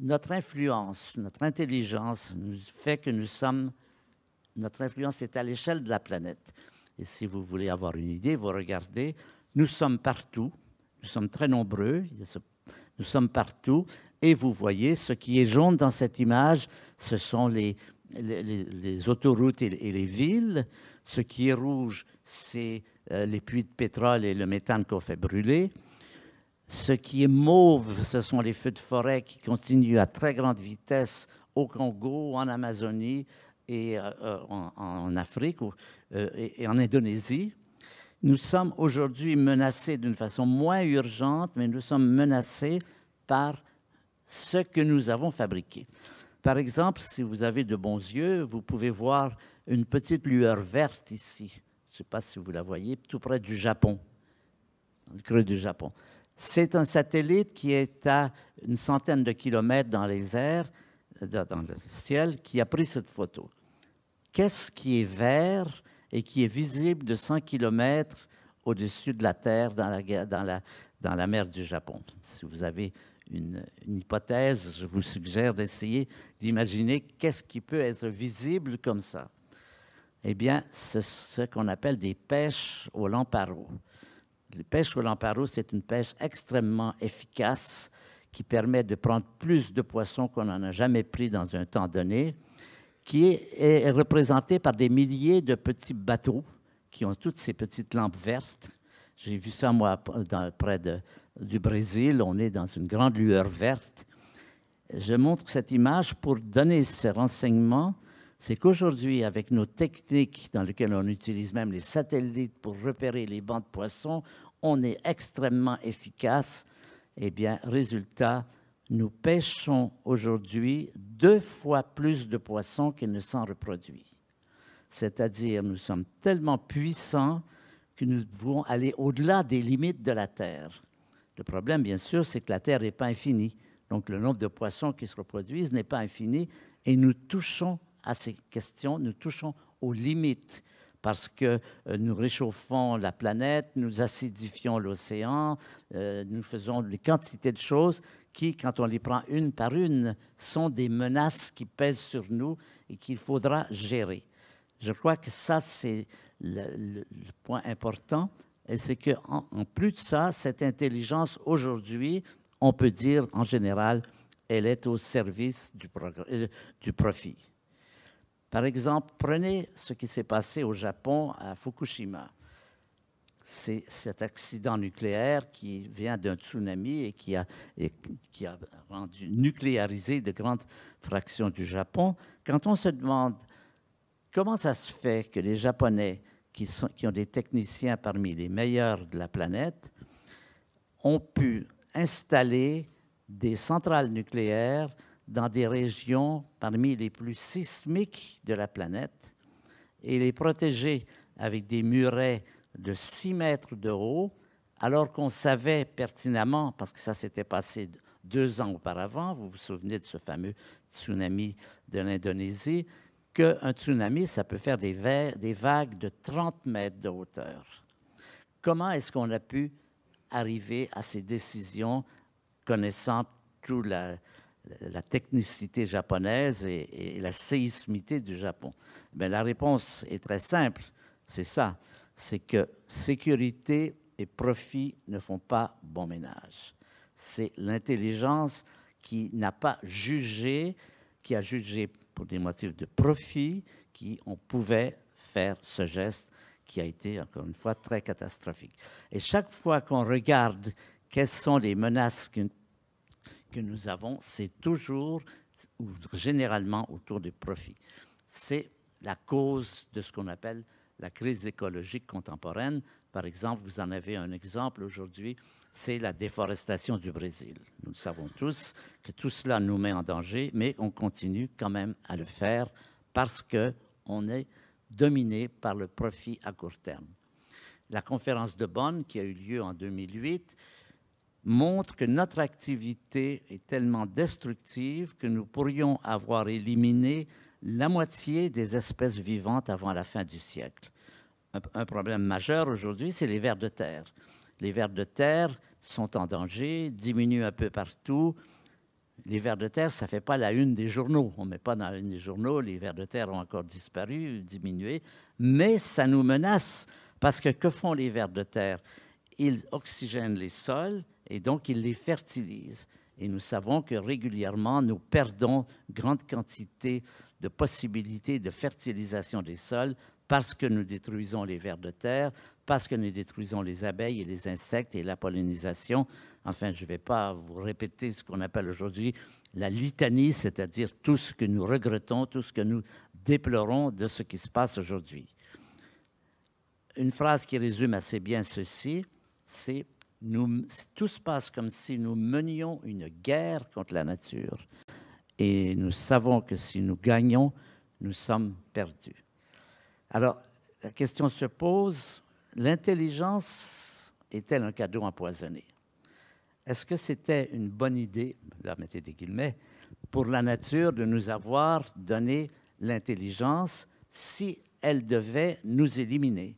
notre influence, notre intelligence nous fait que notre influence est à l'échelle de la planète. Et si vous voulez avoir une idée, vous regardez, nous sommes partout, nous sommes très nombreux, nous sommes partout, et vous voyez, ce qui est jaune dans cette image, ce sont les autoroutes et les villes. Ce qui est rouge, c'est les puits de pétrole et le méthane qu'on fait brûler. Ce qui est mauve, ce sont les feux de forêt qui continuent à très grande vitesse au Congo, en Amazonie et en Afrique et en Indonésie. Nous sommes aujourd'hui menacés d'une façon moins urgente, mais nous sommes menacés par ce que nous avons fabriqué. Par exemple, si vous avez de bons yeux, vous pouvez voir une petite lueur verte ici. Je ne sais pas si vous la voyez, tout près du Japon, dans le creux du Japon. C'est un satellite qui est à une centaine de kilomètres dans les airs, dans le ciel, qui a pris cette photo. Qu'est-ce qui est vert et qui est visible de 100 kilomètres au-dessus de la Terre dans la mer du Japon? Si vous avez une hypothèse, je vous suggère d'essayer d'imaginer qu'est-ce qui peut être visible comme ça. Eh bien, c'est ce qu'on appelle des pêches au lamparo. Les pêches au lamparo, c'est une pêche extrêmement efficace qui permet de prendre plus de poissons qu'on n'en a jamais pris dans un temps donné, qui est représentée par des milliers de petits bateaux qui ont toutes ces petites lampes vertes. J'ai vu ça, moi, près du Brésil. On est dans une grande lueur verte. Je montre cette image pour donner ce renseignement. C'est qu'aujourd'hui, avec nos techniques dans lesquelles on utilise même les satellites pour repérer les bancs de poissons, on est extrêmement efficace. Eh bien, résultat, nous pêchons aujourd'hui 2 fois plus de poissons qu'il ne s'en reproduit. C'est-à-dire, nous sommes tellement puissants que nous devons aller au-delà des limites de la Terre. Le problème, bien sûr, c'est que la Terre n'est pas infinie. Donc, le nombre de poissons qui se reproduisent n'est pas infini et nous touchons à ces questions, nous touchons aux limites parce que nous réchauffons la planète, nous acidifions l'océan, nous faisons des quantités de choses qui, quand on les prend une par une, sont des menaces qui pèsent sur nous et qu'il faudra gérer. Je crois que ça, c'est le point important. Et c'est qu'en plus de ça, cette intelligence, aujourd'hui, on peut dire, en général, elle est au service du profit. Par exemple, prenez ce qui s'est passé au Japon, à Fukushima. C'est cet accident nucléaire qui vient d'un tsunami et qui a rendu nucléarisé de grandes fractions du Japon. Quand on se demande comment ça se fait que les Japonais, qui ont des techniciens parmi les meilleurs de la planète, ont pu installer des centrales nucléaires dans des régions parmi les plus sismiques de la planète et les protéger avec des murets de 6 mètres de haut, alors qu'on savait pertinemment, parce que ça s'était passé 2 ans auparavant, vous vous souvenez de ce fameux tsunami de l'Indonésie, qu'un tsunami, ça peut faire des vagues de 30 mètres de hauteur. Comment est-ce qu'on a pu arriver à ces décisions, connaissant toute la technicité japonaise et la séismité du Japon? Bien, la réponse est très simple, c'est ça, c'est que sécurité et profit ne font pas bon ménage. C'est l'intelligence qui n'a pas jugé, qui a jugé pour des motifs de profit, qu'on pouvait faire ce geste qui a été, encore une fois, très catastrophique. Et chaque fois qu'on regarde quelles sont les menaces que nous avons, c'est toujours ou généralement autour du profit. C'est la cause de ce qu'on appelle la crise écologique contemporaine. Par exemple, vous en avez un exemple aujourd'hui, c'est la déforestation du Brésil. Nous savons tous que tout cela nous met en danger, mais on continue quand même à le faire parce qu'on est dominé par le profit à court terme. La conférence de Bonn, qui a eu lieu en 2008, montre que notre activité est tellement destructive que nous pourrions avoir éliminé la moitié des espèces vivantes avant la fin du siècle. Un problème majeur aujourd'hui, c'est les vers de terre. Les vers de terre sont en danger, diminuent un peu partout. Les vers de terre, ça ne fait pas la une des journaux. On ne met pas dans la une des journaux, les vers de terre ont encore disparu, diminué, mais ça nous menace parce que font les vers de terre? Ils oxygènent les sols et donc ils les fertilisent. Et nous savons que régulièrement, nous perdons grande quantité de possibilités de fertilisation des sols parce que nous détruisons les vers de terre, parce que nous détruisons les abeilles et les insectes et la pollinisation. Enfin, je ne vais pas vous répéter ce qu'on appelle aujourd'hui la litanie, c'est-à-dire tout ce que nous regrettons, tout ce que nous déplorons de ce qui se passe aujourd'hui. Une phrase qui résume assez bien ceci, c'est tout se passe comme si nous menions une guerre contre la nature. Et nous savons que si nous gagnons, nous sommes perdus. Alors, la question se pose, l'intelligence est-elle un cadeau empoisonné? Est-ce que c'était une bonne idée, là mettez des guillemets, pour la nature de nous avoir donné l'intelligence si elle devait nous éliminer?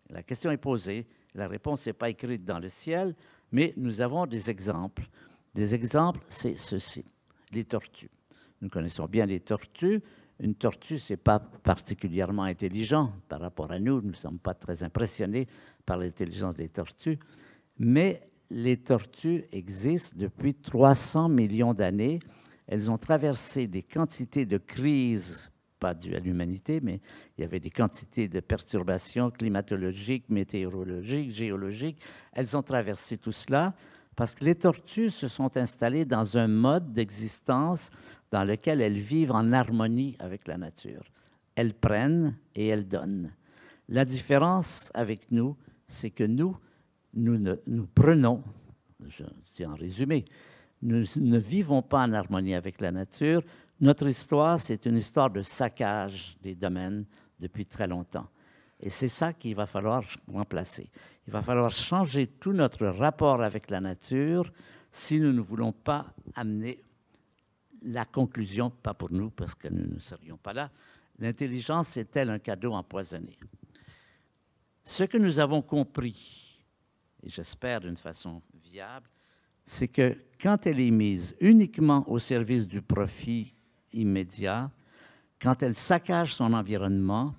La question est posée, la réponse n'est pas écrite dans le ciel, mais nous avons des exemples. Des exemples, c'est ceci, les tortues. Nous connaissons bien les tortues. Une tortue, ce n'est pas particulièrement intelligent par rapport à nous. Nous ne sommes pas très impressionnés par l'intelligence des tortues. Mais les tortues existent depuis 300 millions d'années. Elles ont traversé des quantités de crises, pas dues à l'humanité, mais il y avait des quantités de perturbations climatologiques, météorologiques, géologiques. Elles ont traversé tout cela parce que les tortues se sont installées dans un mode d'existence dans lequel elles vivent en harmonie avec la nature. Elles prennent et elles donnent. La différence avec nous, c'est que nous prenons, je dis en résumé, nous ne vivons pas en harmonie avec la nature. Notre histoire, c'est une histoire de saccage des domaines depuis très longtemps. Et c'est ça qu'il va falloir remplacer. Il va falloir changer tout notre rapport avec la nature si nous ne voulons pas amener la conclusion, pas pour nous, parce que nous ne serions pas là, l'intelligence est-elle un cadeau empoisonné? Ce que nous avons compris, et j'espère d'une façon viable, c'est que quand elle est mise uniquement au service du profit immédiat, quand elle saccage son environnement,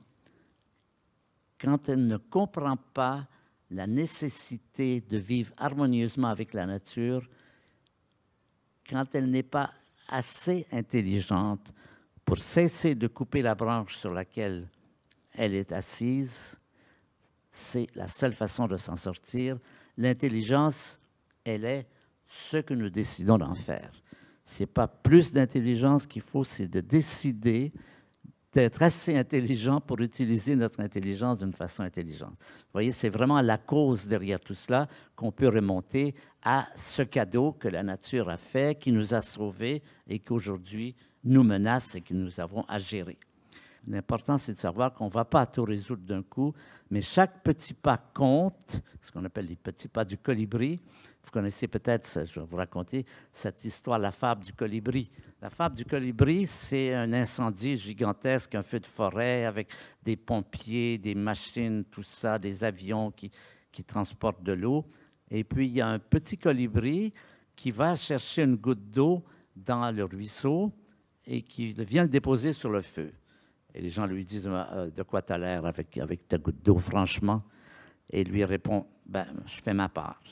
quand elle ne comprend pas la nécessité de vivre harmonieusement avec la nature, quand elle n'est pas assez intelligente pour cesser de couper la branche sur laquelle elle est assise, c'est la seule façon de s'en sortir. L'intelligence, elle est ce que nous décidons d'en faire. Ce n'est pas plus d'intelligence qu'il faut, c'est de décider d'être assez intelligent pour utiliser notre intelligence d'une façon intelligente. Vous voyez, c'est vraiment la cause derrière tout cela qu'on peut remonter à ce cadeau que la nature a fait, qui nous a sauvés et qu'aujourd'hui nous menace et que nous avons à gérer. L'important, c'est de savoir qu'on ne va pas tout résoudre d'un coup, mais chaque petit pas compte, ce qu'on appelle les petits pas du colibri. Vous connaissez peut-être, je vais vous raconter cette histoire, la fable du colibri. La fable du colibri, c'est un incendie gigantesque, un feu de forêt avec des pompiers, des machines, tout ça, des avions qui transportent de l'eau. Et puis, il y a un petit colibri qui va chercher une goutte d'eau dans le ruisseau et qui vient le déposer sur le feu. Et les gens lui disent, de quoi tu as l'air avec ta goutte d'eau, franchement? Et il lui répond, ben, je fais ma part.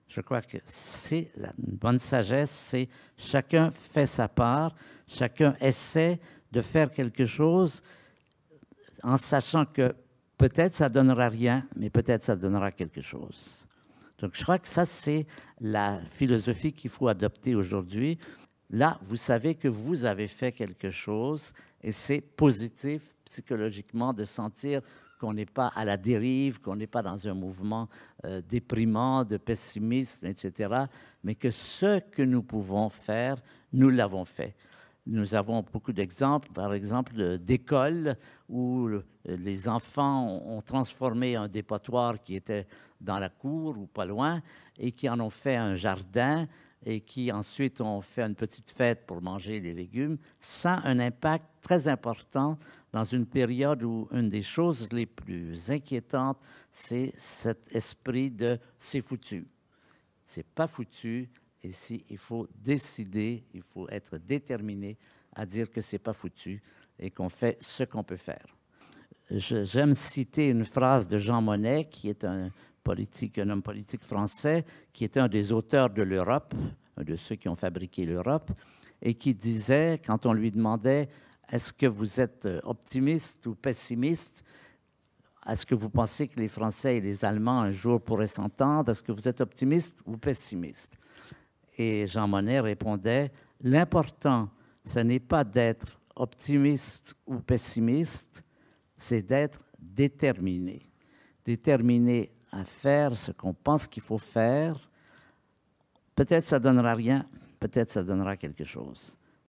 Je crois que c'est une bonne sagesse, c'est chacun fait sa part, chacun essaie de faire quelque chose en sachant que peut-être ça ne donnera rien, mais peut-être ça donnera quelque chose. Donc je crois que ça, c'est la philosophie qu'il faut adopter aujourd'hui. Là, vous savez que vous avez fait quelque chose et c'est positif psychologiquement de sentir qu'on n'est pas à la dérive, qu'on n'est pas dans un mouvement déprimant, de pessimisme, etc., mais que ce que nous pouvons faire, nous l'avons fait. Nous avons beaucoup d'exemples, par exemple, d'écoles où les enfants ont transformé un dépotoir qui était dans la cour ou pas loin et qui en ont fait un jardin et qui ensuite ont fait une petite fête pour manger les légumes. Ça a un impact très important dans une période où une des choses les plus inquiétantes, c'est cet esprit de « c'est foutu ». C'est pas foutu Ici, il faut décider, il faut être déterminé à dire que ce n'est pas foutu et qu'on fait ce qu'on peut faire. J'aime citer une phrase de Jean Monnet, qui est un homme politique français, qui est un des auteurs de l'Europe, un de ceux qui ont fabriqué l'Europe, et qui disait, quand on lui demandait « Est-ce que vous êtes optimiste ou pessimiste? Est-ce que vous pensez que les Français et les Allemands un jour pourraient s'entendre? Est-ce que vous êtes optimiste ou pessimiste? » Et Jean Monnet répondait « L'important, ce n'est pas d'être optimiste ou pessimiste, c'est d'être déterminé. Déterminé à faire ce qu'on pense qu'il faut faire. Peut-être ça ne donnera rien, peut-être ça donnera quelque chose.